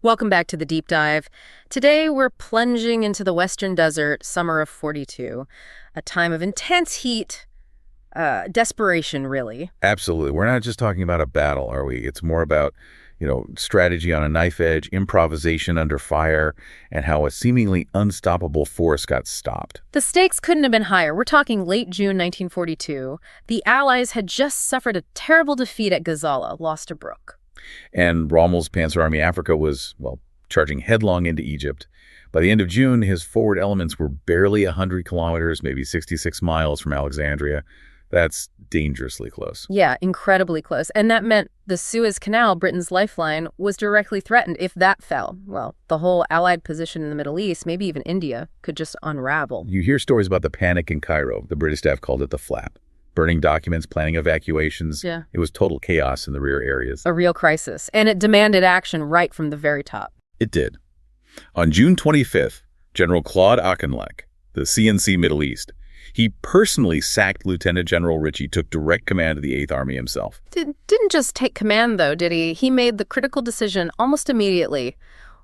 Welcome back to the Deep Dive. Today we're plunging into the Western Desert, summer of 42, a time of intense heat, desperation, really. Absolutely. We're not just talking about a battle, are we? It's more about, strategy on a knife edge, improvisation under fire, and how a seemingly unstoppable force got stopped. The stakes couldn't have been higher. We're talking late June 1942. The Allies had just suffered a terrible defeat at Gazala, lost to Brooke. And Rommel's Panzer Army Africa was, charging headlong into Egypt. By the end of June, his forward elements were barely 100 kilometers, maybe 66 miles from Alexandria. That's dangerously close. Yeah, incredibly close. And that meant the Suez Canal, Britain's lifeline, was directly threatened. If that fell, the whole Allied position in the Middle East, maybe even India, could just unravel. You hear stories about the panic in Cairo. The British staff called it the flap. Burning documents, planning evacuations. Yeah. It was total chaos in the rear areas. A real crisis. And it demanded action right from the very top. It did. On June 25th, General Claude Auchinleck, the CNC Middle East, he personally sacked Lieutenant General Ritchie, took direct command of the 8th Army himself. Didn't just take command, though, did he? He made the critical decision almost immediately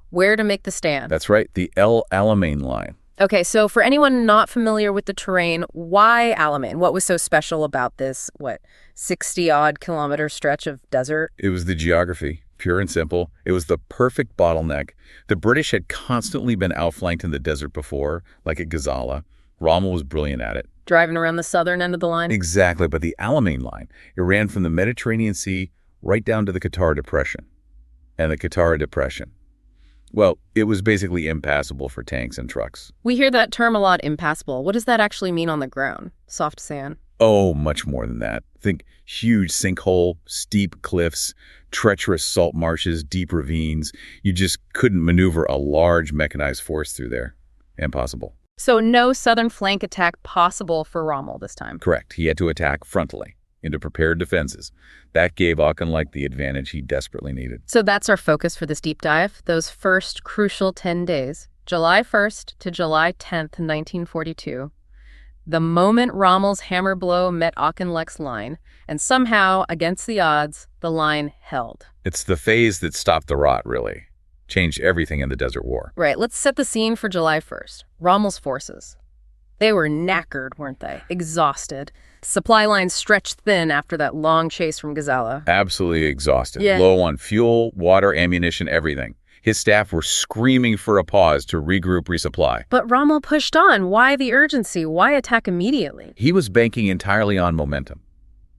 where to make the stand. That's right, the Alamein line. Okay, so for anyone not familiar with the terrain, why Alamein? What was so special about this, 60-odd kilometer stretch of desert? It was the geography, pure and simple. It was the perfect bottleneck. The British had constantly been outflanked in the desert before, like at Gazala. Rommel was brilliant at it. Driving around the southern end of the line? Exactly, but the Alamein line, it ran from the Mediterranean Sea right down to the Qatar Depression. And the Qatar Depression, it was basically impassable for tanks and trucks. We hear that term a lot, impassable. What does that actually mean on the ground? Soft sand? Oh, much more than that. Think huge sinkhole, steep cliffs, treacherous salt marshes, deep ravines. You just couldn't maneuver a large mechanized force through there. Impossible. So no southern flank attack possible for Rommel this time? Correct. He had to attack frontally into prepared defenses. That gave Auchinleck the advantage he desperately needed. So that's our focus for this deep dive, those first crucial 10 days, July 1st to July 10th, 1942. The moment Rommel's hammer blow met Auchinleck's line, and somehow, against the odds, the line held. It's the phase that stopped the rot, really. Changed everything in the Desert War. Right, let's set the scene for July 1st. Rommel's forces. They were knackered, weren't they? Exhausted. Supply lines stretched thin after that long chase from Gazala. Absolutely exhausted. Yeah. Low on fuel, water, ammunition, everything. His staff were screaming for a pause to regroup, resupply. But Rommel pushed on. Why the urgency? Why attack immediately? He was banking entirely on momentum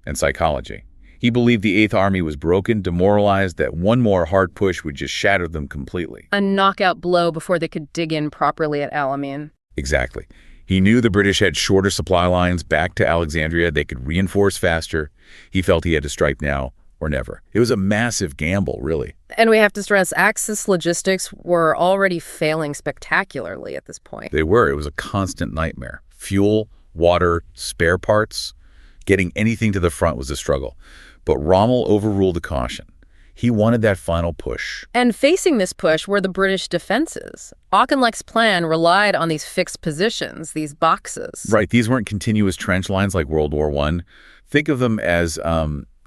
and psychology. He believed the 8th Army was broken, demoralized, that one more hard push would just shatter them completely. A knockout blow before they could dig in properly at Alamein. Exactly. He knew the British had shorter supply lines back to Alexandria. They could reinforce faster. He felt he had to strike now or never. It was a massive gamble, really. And we have to stress, Axis logistics were already failing spectacularly at this point. They were. It was a constant nightmare. Fuel, water, spare parts. Getting anything to the front was a struggle. But Rommel overruled the caution. He wanted that final push. And facing this push were the British defenses. Auchinleck's plan relied on these fixed positions, these boxes. Right. These weren't continuous trench lines like World War I. Think of them as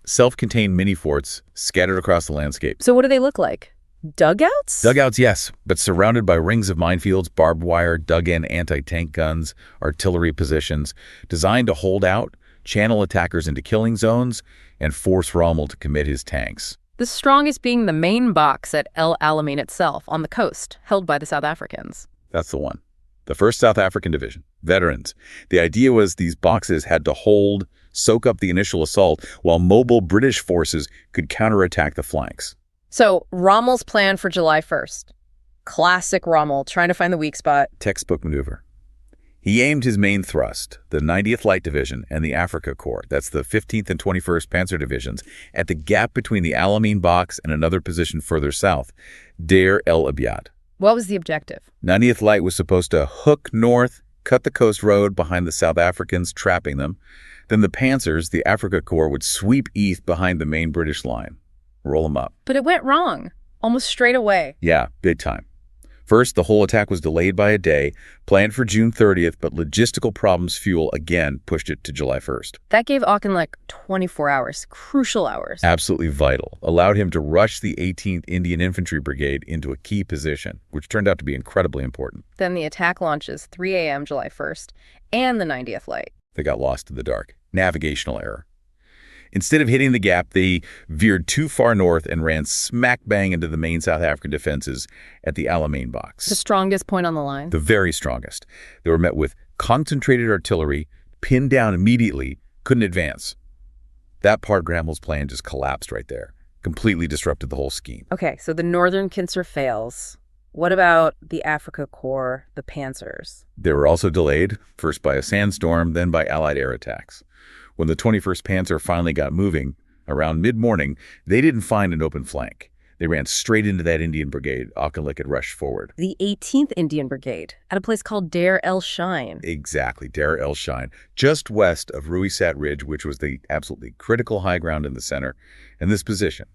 self-contained mini-forts scattered across the landscape. So what do they look like? Dugouts? Dugouts, yes, but surrounded by rings of minefields, barbed wire, dug-in anti-tank guns, artillery positions, designed to hold out, channel attackers into killing zones, and force Rommel to commit his tanks. The strongest being the main box at El Alamein itself, on the coast, held by the South Africans. That's the one. The 1st South African Division. Veterans. The idea was these boxes had to hold, soak up the initial assault, while mobile British forces could counterattack the flanks. So, Rommel's plan for July 1st. Classic Rommel, trying to find the weak spot. Textbook maneuver. He aimed his main thrust, the 90th Light Division and the Africa Corps, that's the 15th and 21st Panzer Divisions, at the gap between the Alamein box and another position further south, Deir el Abyad. What was the objective? 90th Light was supposed to hook north, cut the coast road behind the South Africans, trapping them. Then the Panzers, the Africa Corps, would sweep east behind the main British line, roll them up. But it went wrong, almost straight away. Yeah, big time. First, the whole attack was delayed by a day, planned for June 30th, but logistical problems fuel again pushed it to July 1st. That gave Auchinleck 24 hours, crucial hours. Absolutely vital. Allowed him to rush the 18th Indian Infantry Brigade into a key position, which turned out to be incredibly important. Then the attack launches 3 a.m. July 1st and the 90th Light. They got lost in the dark. Navigational error. Instead of hitting the gap, they veered too far north and ran smack bang into the main South African defenses at the Alamein box. The strongest point on the line? The very strongest. They were met with concentrated artillery, pinned down immediately, couldn't advance. That part of Rommel's plan just collapsed right there. Completely disrupted the whole scheme. Okay, so the Northern Pincer fails. What about the Afrika Korps, the Panzers? They were also delayed, first by a sandstorm, then by Allied air attacks. When the 21st Panzer finally got moving, around mid-morning, they didn't find an open flank. They ran straight into that Indian brigade Auchinleck had rushed forward. The 18th Indian Brigade, at a place called Deir el-Shine. Exactly, Deir el-Shine, just west of Ruweisat Ridge, which was the absolutely critical high ground in the center. And this position,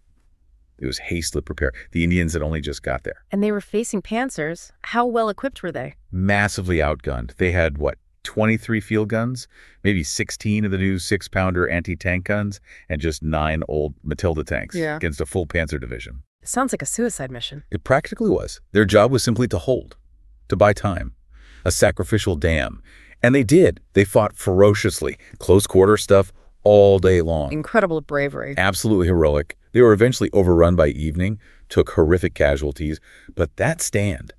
it was hastily prepared. The Indians had only just got there. And they were facing Panzers. How well equipped were they? Massively outgunned. They had, 23 field guns, maybe 16 of the new 6-pounder anti-tank guns, and just 9 old Matilda tanks against a full Panzer division. It sounds like a suicide mission. It practically was. Their job was simply to hold, to buy time, a sacrificial dam. And they did. They fought ferociously, close-quarter stuff all day long. Incredible bravery. Absolutely heroic. They were eventually overrun by evening, took horrific casualties, but that stand,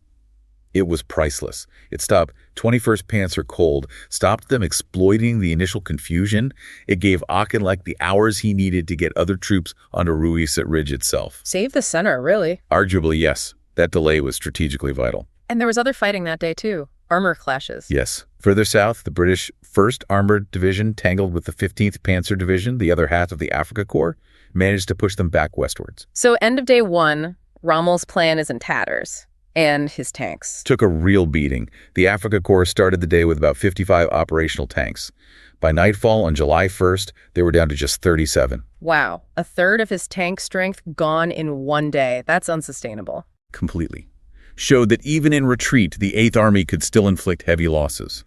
it was priceless. It stopped 21st Panzer cold, stopped them exploiting the initial confusion. It gave Auchinleck the hours he needed to get other troops onto Ruweisat Ridge itself. Save the center, really. Arguably, yes. That delay was strategically vital. And there was other fighting that day, too. Armor clashes. Yes. Further south, the British 1st Armored Division tangled with the 15th Panzer Division, the other half of the Afrika Korps, managed to push them back westwards. So end of day 1, Rommel's plan is in tatters. And his tanks. Took a real beating. The Afrika Korps started the day with about 55 operational tanks. By nightfall on July 1st, they were down to just 37. Wow. A third of his tank strength gone in one day. That's unsustainable. Completely. Showed that even in retreat, the 8th Army could still inflict heavy losses.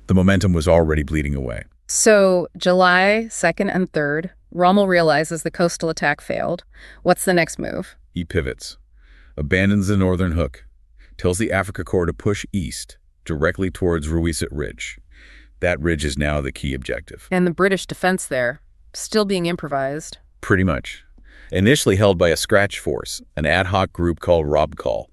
The momentum was already bleeding away. So July 2nd and 3rd, Rommel realizes the coastal attack failed. What's the next move? He pivots. Abandons the northern hook, tells the Afrika Korps to push east, directly towards Ruweisat Ridge. That ridge is now the key objective. And the British defense there, still being improvised. Pretty much. Initially held by a scratch force, an ad hoc group called Robcall,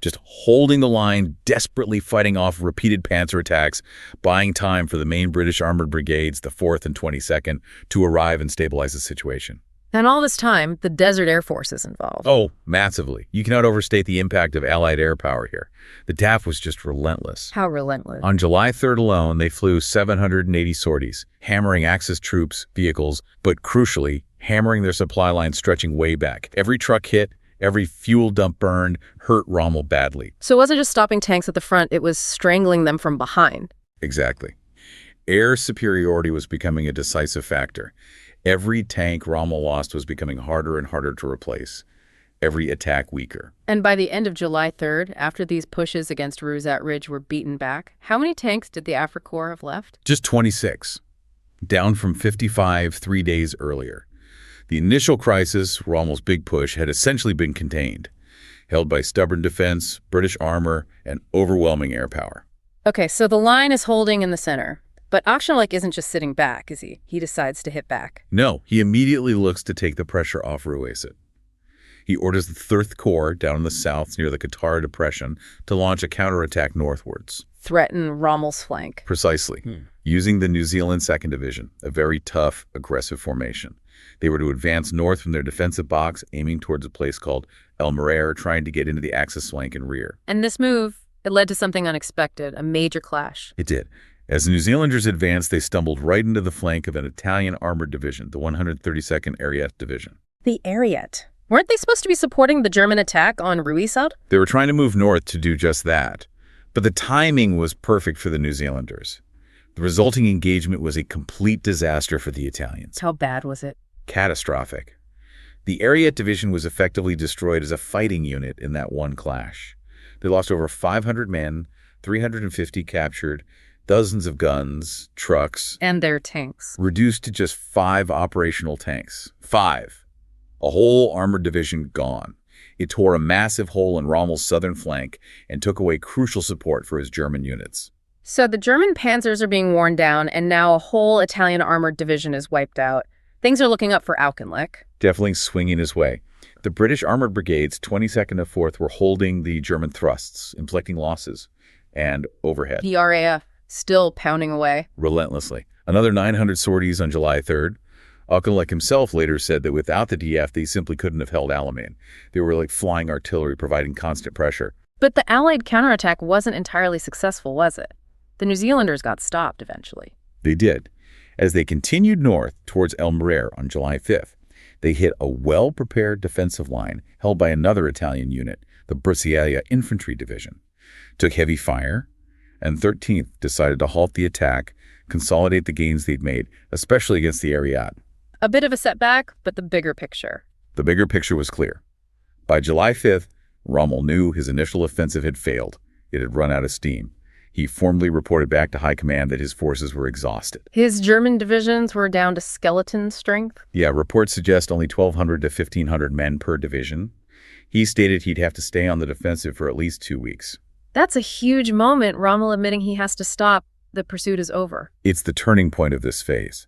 just holding the line, desperately fighting off repeated panzer attacks, buying time for the main British armored brigades, the 4th and 22nd, to arrive and stabilize the situation. And all this time, the Desert Air Force is involved. Oh, massively. You cannot overstate the impact of Allied air power here. The DAF was just relentless. How relentless? On July 3rd alone, they flew 780 sorties, hammering Axis troops, vehicles, but crucially, hammering their supply lines stretching way back. Every truck hit, every fuel dump burned, hurt Rommel badly. So it wasn't just stopping tanks at the front, it was strangling them from behind. Exactly. Air superiority was becoming a decisive factor. Every tank Rommel lost was becoming harder and harder to replace. Every attack weaker. And by the end of July 3rd, after these pushes against Ruweisat Ridge were beaten back, how many tanks did the Afrika Korps have left? Just 26, down from 55 3 days earlier. The initial crisis, Rommel's big push, had essentially been contained, held by stubborn defense, British armor, and overwhelming air power. Okay, so the line is holding in the center. But Auchinleck isn't just sitting back, is he? He decides to hit back. No, he immediately looks to take the pressure off Ruweisat. He orders the 3rd Corps down in the south near the Qatar Depression to launch a counterattack northwards. Threaten Rommel's flank. Precisely. Using the New Zealand 2nd Division, a very tough, aggressive formation. They were to advance north from their defensive box, aiming towards a place called El Merreer, trying to get into the Axis flank and rear. And this move, it led to something unexpected, a major clash. It did. As the New Zealanders advanced, they stumbled right into the flank of an Italian armored division, the 132nd Ariete Division. The Ariete? Weren't they supposed to be supporting the German attack on Ruweisat? They were trying to move north to do just that. But the timing was perfect for the New Zealanders. The resulting engagement was a complete disaster for the Italians. How bad was it? Catastrophic. The Ariete Division was effectively destroyed as a fighting unit in that one clash. They lost over 500 men, 350 captured, dozens of guns, trucks. And their tanks. Reduced to just 5 operational tanks. 5. A whole armored division gone. It tore a massive hole in Rommel's southern flank and took away crucial support for his German units. So the German panzers are being worn down, and now a whole Italian armored division is wiped out. Things are looking up for Auchinleck. Definitely swinging his way. The British armored brigades, 22nd and 4th, were holding the German thrusts, inflicting losses, and overhead. The RAF still pounding away. Relentlessly. Another 900 sorties on July 3rd. Auchinleck himself later said that without the DF, they simply couldn't have held Alamein. They were like flying artillery, providing constant pressure. But the Allied counterattack wasn't entirely successful, was it? The New Zealanders got stopped eventually. They did. As they continued north towards El Marais on July 5th, they hit a well-prepared defensive line held by another Italian unit, the Braccialia Infantry Division. Took heavy fire, and 13th decided to halt the attack, consolidate the gains they'd made, especially against the Ruweisat. A bit of a setback, but the bigger picture. The bigger picture was clear. By July 5th, Rommel knew his initial offensive had failed. It had run out of steam. He formally reported back to high command that his forces were exhausted. His German divisions were down to skeleton strength? Yeah, reports suggest only 1,200 to 1,500 men per division. He stated he'd have to stay on the defensive for at least 2 weeks. That's a huge moment, Rommel admitting he has to stop. The pursuit is over. It's the turning point of this phase.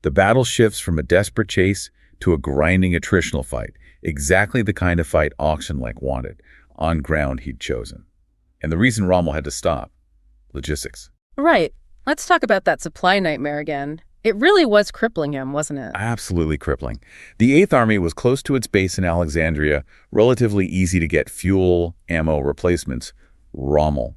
The battle shifts from a desperate chase to a grinding attritional fight, exactly the kind of fight Auchinleck wanted, on ground he'd chosen. And the reason Rommel had to stop: logistics. Right. Let's talk about that supply nightmare again. It really was crippling him, wasn't it? Absolutely crippling. The 8th Army was close to its base in Alexandria, relatively easy to get fuel, ammo, replacements. Rommel.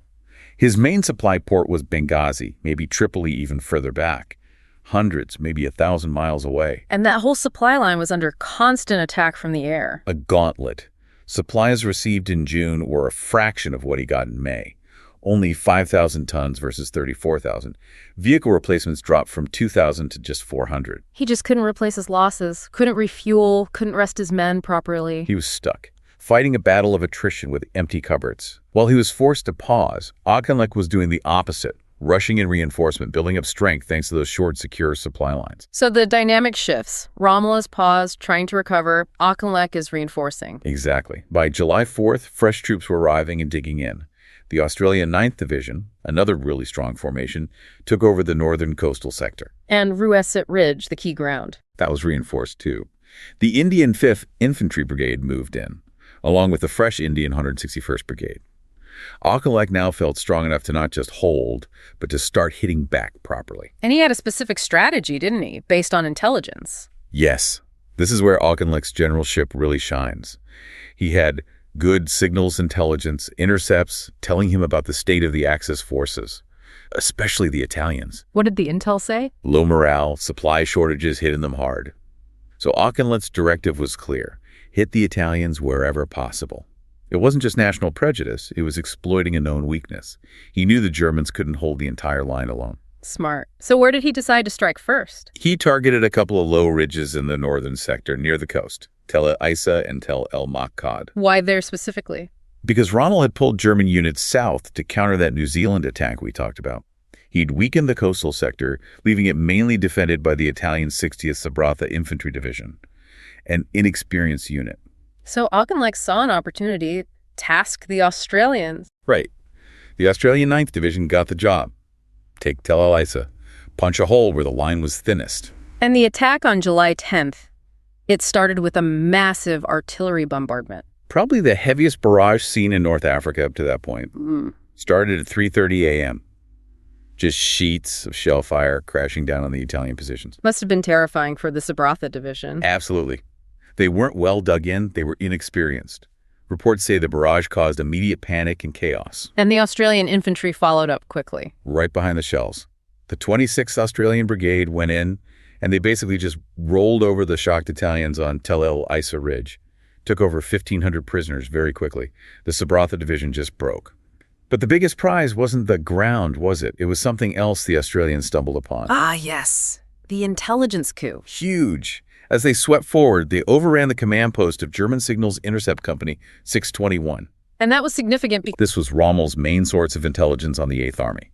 His main supply port was Benghazi, maybe Tripoli even further back. Hundreds, maybe 1,000 miles away. And that whole supply line was under constant attack from the air. A gauntlet. Supplies received in June were a fraction of what he got in May. Only 5,000 tons versus 34,000. Vehicle replacements dropped from 2,000 to just 400. He just couldn't replace his losses, couldn't refuel, couldn't rest his men properly. He was stuck, fighting a battle of attrition with empty cupboards. While he was forced to pause, Auchinleck was doing the opposite, rushing in reinforcement, building up strength thanks to those short, secure supply lines. So the dynamic shifts. Rommel is paused, trying to recover. Auchinleck is reinforcing. Exactly. By July 4th, fresh troops were arriving and digging in. The Australian 9th Division, another really strong formation, took over the northern coastal sector. And Ruweisat Ridge, the key ground. That was reinforced too. The Indian 5th Infantry Brigade moved in, along with the fresh Indian 161st Brigade. Auchinleck now felt strong enough to not just hold, but to start hitting back properly. And he had a specific strategy, didn't he, based on intelligence? Yes. This is where Auchinleck's generalship really shines. He had good signals intelligence, intercepts, telling him about the state of the Axis forces, especially the Italians. What did the intel say? Low morale, supply shortages hitting them hard. So Auchinleck's directive was clear: hit the Italians wherever possible. It wasn't just national prejudice, it was exploiting a known weakness. He knew the Germans couldn't hold the entire line alone. Smart. So where did he decide to strike first? He targeted a couple of low ridges in the northern sector near the coast, Tel el Eisa and Tel el Eisa. Why there specifically? Because Rommel had pulled German units south to counter that New Zealand attack we talked about. He'd weakened the coastal sector, leaving it mainly defended by the Italian 60th Sabratha Infantry Division, an inexperienced unit. So Auchinleck saw an opportunity, task the Australians. Right. The Australian 9th Division got the job. Take Tel el Eisa, punch a hole where the line was thinnest. And the attack on July 10th, it started with a massive artillery bombardment. Probably the heaviest barrage seen in North Africa up to that point. Started at 3:30 a.m. Just sheets of shell fire crashing down on the Italian positions. Must have been terrifying for the Sabratha division. Absolutely. They weren't well dug in, they were inexperienced. Reports say the barrage caused immediate panic and chaos. And the Australian infantry followed up quickly. Right behind the shells. The 26th Australian Brigade went in, and they basically just rolled over the shocked Italians on Tel el Eisa Ridge. Took over 1,500 prisoners very quickly. The Sabratha division just broke. But the biggest prize wasn't the ground, was it? It was something else the Australians stumbled upon. Ah, yes. The intelligence coup. Huge. As they swept forward, they overran the command post of German Signals Intercept Company 621. And that was significant because This was Rommel's main source of intelligence on the Eighth Army.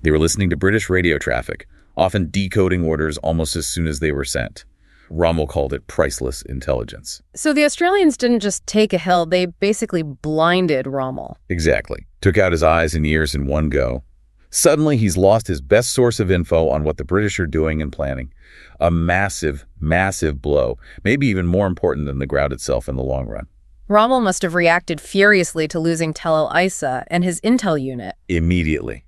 They were listening to British radio traffic, often decoding orders almost as soon as they were sent. Rommel called it priceless intelligence. So the Australians didn't just take a hill, they basically blinded Rommel. Exactly. Took out his eyes and ears in one go. Suddenly, he's lost his best source of info on what the British are doing and planning. A massive, massive blow, maybe even more important than the ground itself in the long run. Rommel must have reacted furiously to losing Tel el Eisa and his intel unit. Immediately.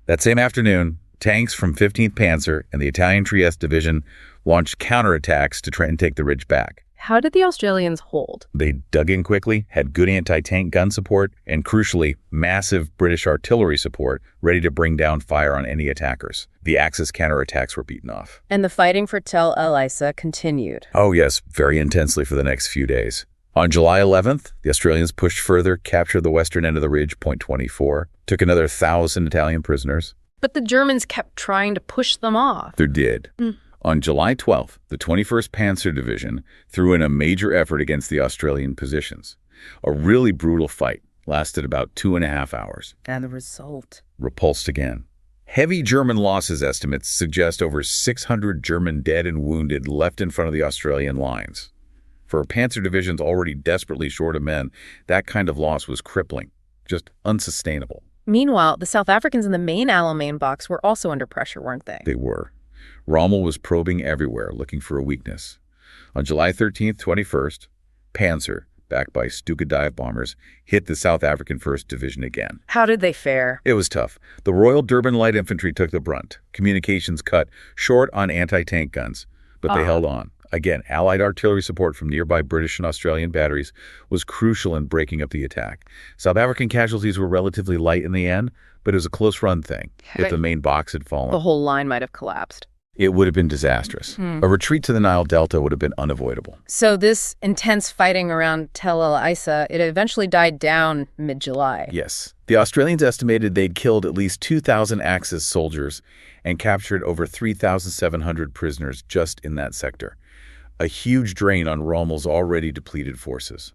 That same afternoon, tanks from 15th Panzer and the Italian Trieste Division launched counterattacks to try and take the ridge back. How did the Australians hold? They dug in quickly, had good anti-tank gun support, and crucially, massive British artillery support ready to bring down fire on any attackers. The Axis counterattacks were beaten off. And the fighting for Tel el Eisa continued. Oh yes, very intensely for the next few days. On July 11th, the Australians pushed further, captured the western end of the ridge, Point 24, took another 1,000 Italian prisoners. But the Germans kept trying to push them off. They did. On July 12th, the 21st Panzer Division threw in a major effort against the Australian positions. A really brutal fight lasted about 2.5 hours. And the result? Repulsed again. Heavy German losses estimates suggest over 600 German dead and wounded left in front of the Australian lines. For Panzer divisions already desperately short of men, that kind of loss was crippling, just unsustainable. Meanwhile, the South Africans in the main Alamein box were also under pressure, weren't they? They were. Rommel was probing everywhere, looking for a weakness. On July 13th, 21st, Panzer, backed by Stuka dive bombers, hit the South African 1st Division again. How did they fare? It was tough. The Royal Durban Light Infantry took the brunt. Communications cut short on anti-tank guns, but they held on. Again, Allied artillery support from nearby British and Australian batteries was crucial in breaking up the attack. South African casualties were relatively light in the end, but it was a close-run thing. If the main box had fallen, The whole line might have collapsed. it would have been disastrous. A retreat to the Nile Delta would have been unavoidable. So this intense fighting around Tel el Eisa, it eventually died down mid-July. Yes. The Australians estimated they'd killed at least 2,000 Axis soldiers and captured over 3,700 prisoners just in that sector. A huge drain on Rommel's already depleted forces.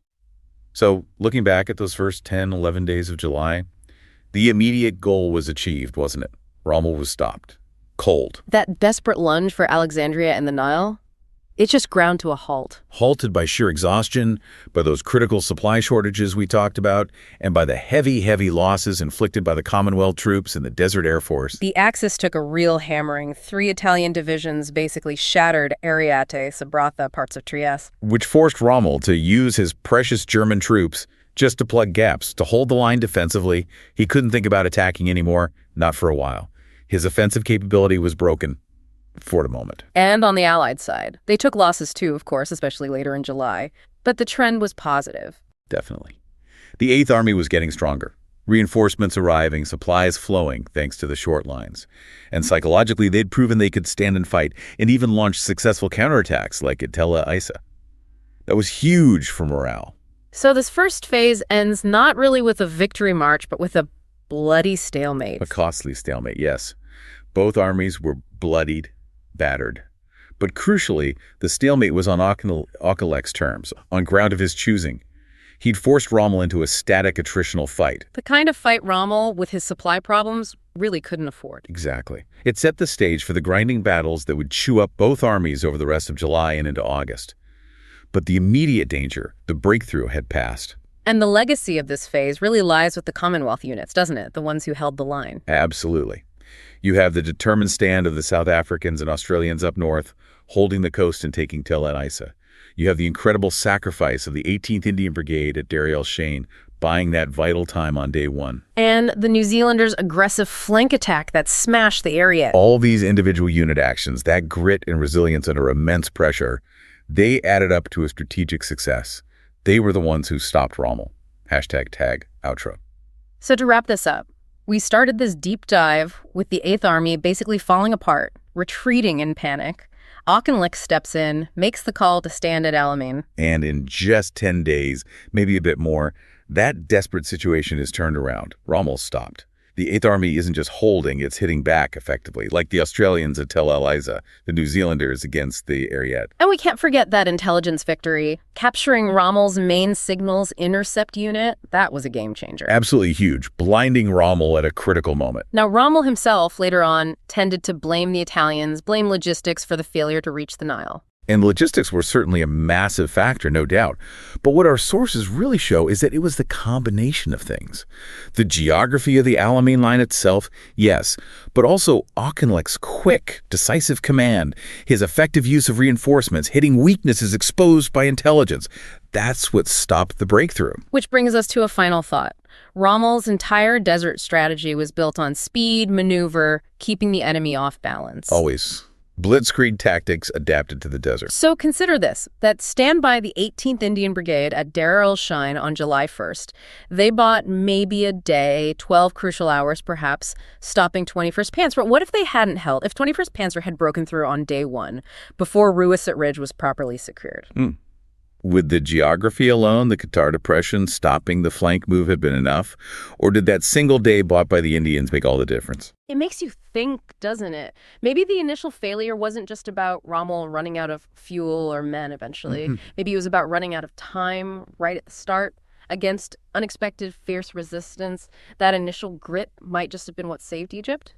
So, looking back at those first 10, 11 days of July, the immediate goal was achieved, wasn't it? Rommel was stopped. Cold. That desperate lunge for Alexandria and the Nile, it just ground to a halt. Halted by sheer exhaustion, by those critical supply shortages we talked about, and by the heavy, heavy losses inflicted by the Commonwealth troops and the Desert Air Force. The Axis took a real hammering. 3 Italian divisions basically shattered Ariete, Sabratha, parts of Trieste. Which forced Rommel to use his precious German troops just to plug gaps, to hold the line defensively. He couldn't think about attacking anymore, not for a while. His offensive capability was broken. For the moment. And on the Allied side, they took losses too, of course, especially later in July. But the trend was positive. Definitely. The Eighth Army was getting stronger. Reinforcements arriving, supplies flowing, thanks to the short lines. And psychologically, they'd proven they could stand and fight, and even launch successful counterattacks like at Tel el Eisa. That was huge for morale. So this first phase ends not really with a victory march, but with a bloody stalemate. A costly stalemate, yes. Both armies were bloodied, battered. But crucially, the stalemate was on Auchinleck's terms, on ground of his choosing. He'd forced Rommel into a static attritional fight. The kind of fight Rommel, with his supply problems, really couldn't afford. Exactly. It set the stage for the grinding battles that would chew up both armies over the rest of July and into August. But the immediate danger, the breakthrough, had passed. And the legacy of this phase really lies with the Commonwealth units, doesn't it? The ones who held the line. Absolutely. You have the determined stand of the South Africans and Australians up north, holding the coast and taking Tel el Eisa. You have the incredible sacrifice of the 18th Indian Brigade at Dar el Shein, buying that vital time on day one. And the New Zealanders' aggressive flank attack that smashed the area. All these individual unit actions, that grit and resilience under immense pressure, they added up to a strategic success. They were the ones who stopped Rommel. #tag outro. So to wrap this up, we started this deep dive with the Eighth Army basically falling apart, retreating in panic. Auchinleck steps in, makes the call to stand at Alamein. And in just 10 days, maybe a bit more, that desperate situation is turned around. Rommel stopped. The Eighth Army isn't just holding, it's hitting back effectively, like the Australians at Tel el Eisa, the New Zealanders against the Ariete. And we can't forget that intelligence victory. Capturing Rommel's main signals intercept unit, that was a game changer. Absolutely huge, blinding Rommel at a critical moment. Now, Rommel himself, later on, tended to blame the Italians, blame logistics for the failure to reach the Nile. And logistics were certainly a massive factor, no doubt. But what our sources really show is that it was the combination of things. The geography of the Alamein line itself, yes, but also Auchinleck's quick, decisive command, his effective use of reinforcements, hitting weaknesses exposed by intelligence. That's what stopped the breakthrough. Which brings us to a final thought. Rommel's entire desert strategy was built on speed, maneuver, keeping the enemy off balance. Always. Blitzkrieg tactics adapted to the desert. So consider this, that stand by the 18th Indian Brigade at Deir el-Shine on July 1st. They bought maybe a day, 12 crucial hours perhaps, stopping 21st Panzer. But what if they hadn't held, if 21st Panzer had broken through on day 1, before Ruweisat Ridge was properly secured? Would the geography alone, the Qatar Depression, stopping the flank move have been enough? Or did that single day bought by the Indians make all the difference? It makes you think, doesn't it? Maybe the initial failure wasn't just about Rommel running out of fuel or men eventually. Maybe it was about running out of time right at the start against unexpected fierce resistance. That initial grit might just have been what saved Egypt.